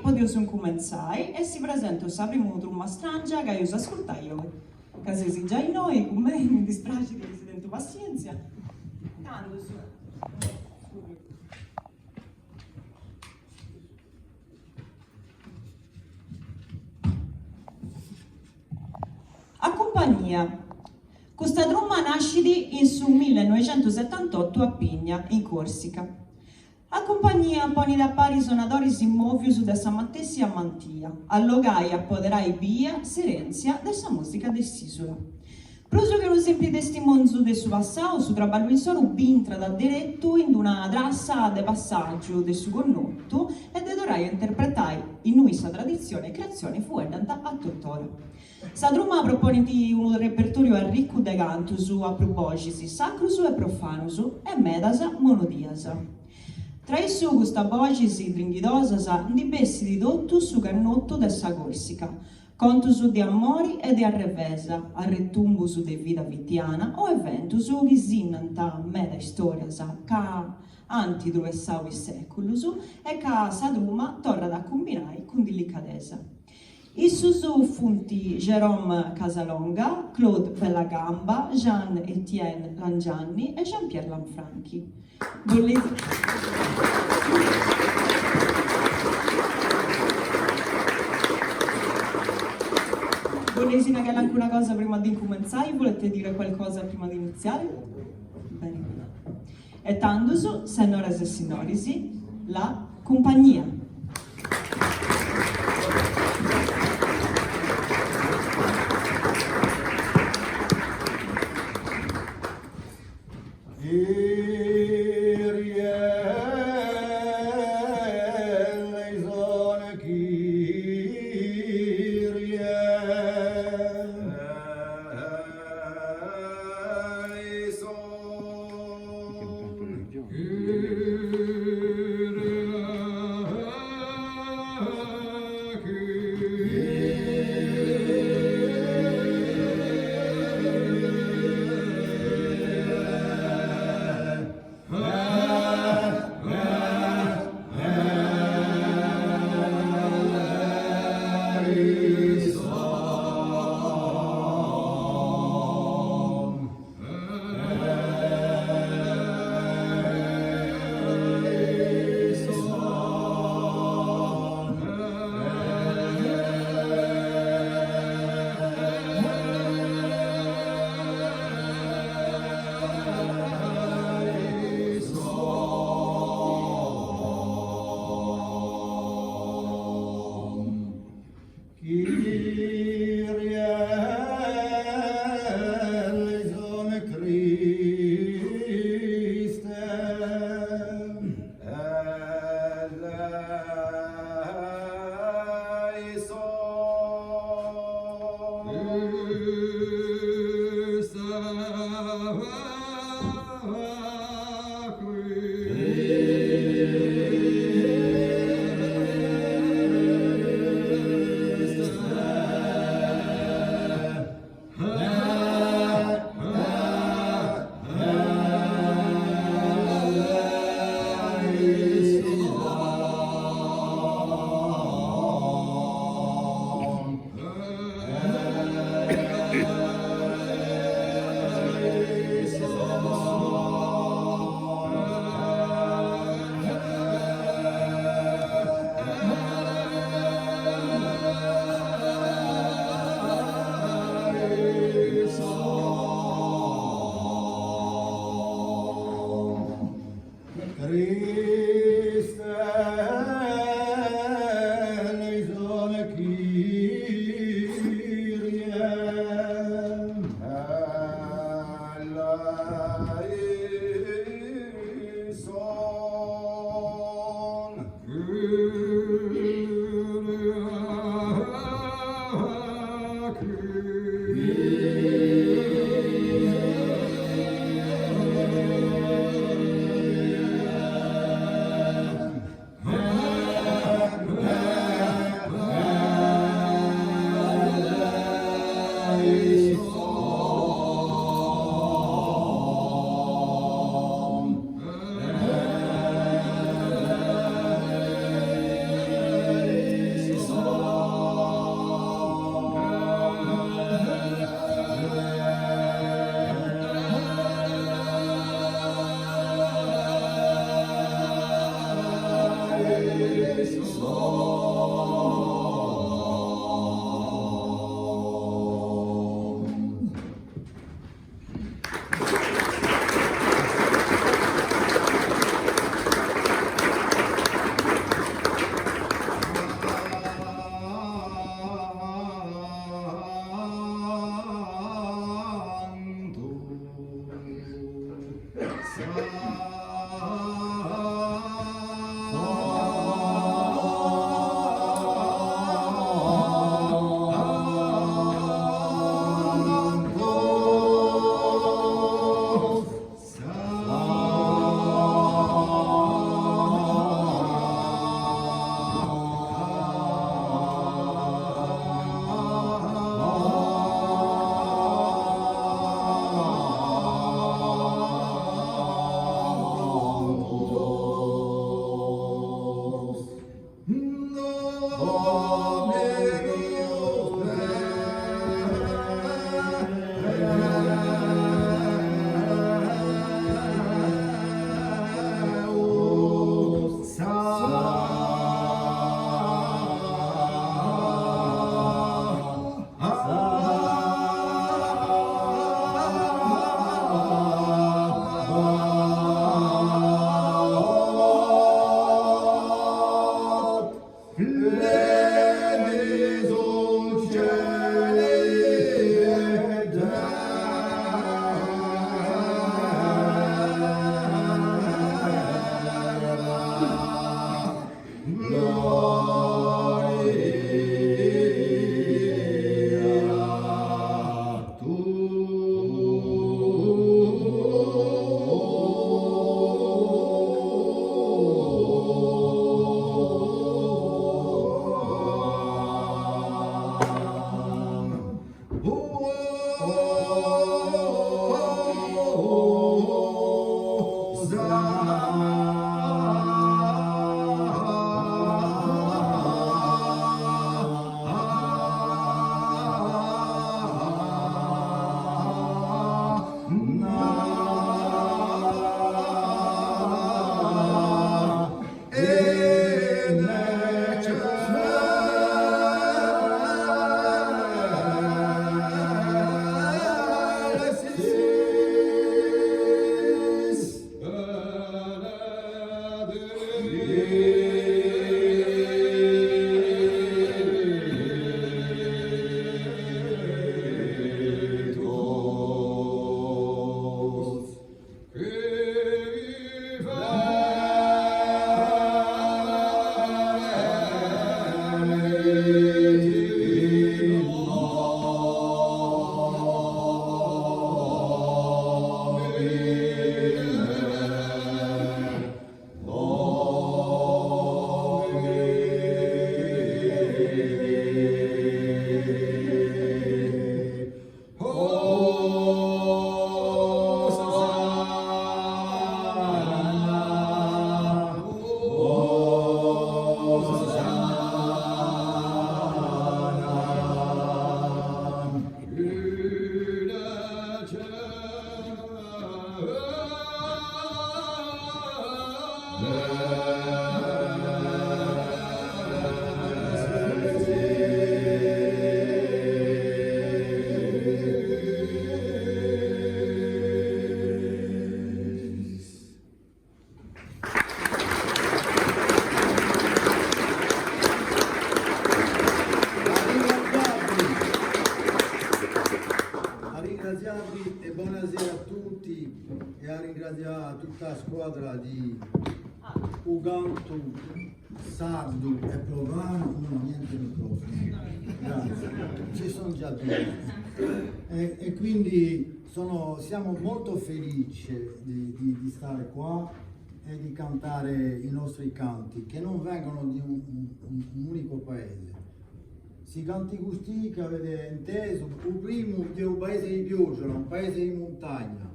podio incumenzare e si presenta la prima trumma strangia che io ascoltai io. Che si già in noi, con me mi dispiace che si dentro pazienza. Tanto su. A compagnia. Questa trumma nasce in su 1978 a Pigna, in Corsica. A compagnia poni da pari suonatori si muovono su dessa mattessi a Mantia, allogai appoderai via serenzia dessa musica dell'isola. Proprio che un semplice testimonio del suo passato, su traballo in solo bintra da diretto in una trassa de passaggio del suo connotto e de dorai interpretai in nuova tradizione e creazione fuedanta a tuttora. Sa trumma propone un repertorio ricco de cantus a propositi sacrus e profanus e medasa monodiasa. Tra esso questa voce si trinchidosa di bessi di dotto su cannotto dessa Corsica, contus di amori e di arrevesa, arretumbus de vita vittiana o eventus che sinnanta meda storias ca antidru e savi seculus e ca sa trumma torra da combinare con delicatezza. Issus funti Jérôme Casalonga, Claude Bellagamba, Jean-Étienne Langianni e Jean-Pierre Lanfranchi. Volete che anche una cosa prima di cominciare? Volete dire qualcosa prima di iniziare? Bene. E tanto, signore e signori, la compagnia. ringraziarvi e buonasera a tutti e a ringraziare tutta la squadra di Ugantu, Sardu e Provano. Non ho niente microfono, grazie, ci sono già due. E quindi siamo molto felici di stare qua e di cantare i nostri canti che non vengono di un unico paese. Si canti così che avete inteso, il primo è un paese di pioggia, un paese di montagna,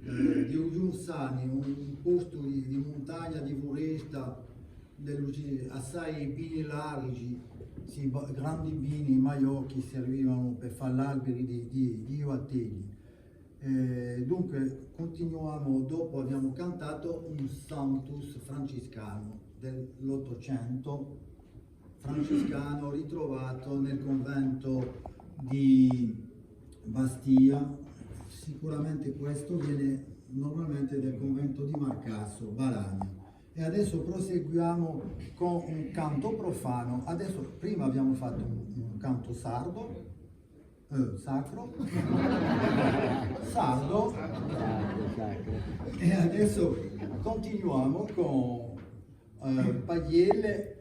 di Ugiunsani, un posto di montagna, di foresta, assai pini larghi, sì, grandi pini, maiocchi servivano per fare alberi di uatteggi. Dunque continuiamo, dopo abbiamo cantato un Sanctus francescano dell'Ottocento, francescano ritrovato nel convento di Bastia. Sicuramente questo viene normalmente del convento di Marcasso, Balagna. E adesso proseguiamo con un canto profano. Adesso prima abbiamo fatto un canto sardo, sacro, sardo, e adesso continuiamo con bagliele,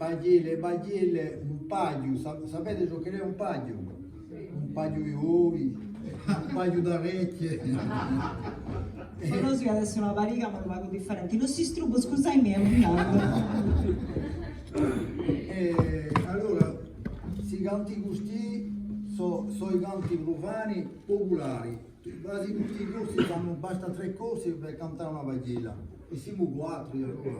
un paio. Sapete giocare un paio? Un paio di uvi, un paio d'orecchie. Solo io adesso una variga ma lo pago differenti. Lo si strubo, scusami, è un caldo. Allora, si canti gusti, so i canti profani popolari. Quasi tutti i corsi fanno, basta 3 corsi per cantare una bagliela. E siamo 4 allora.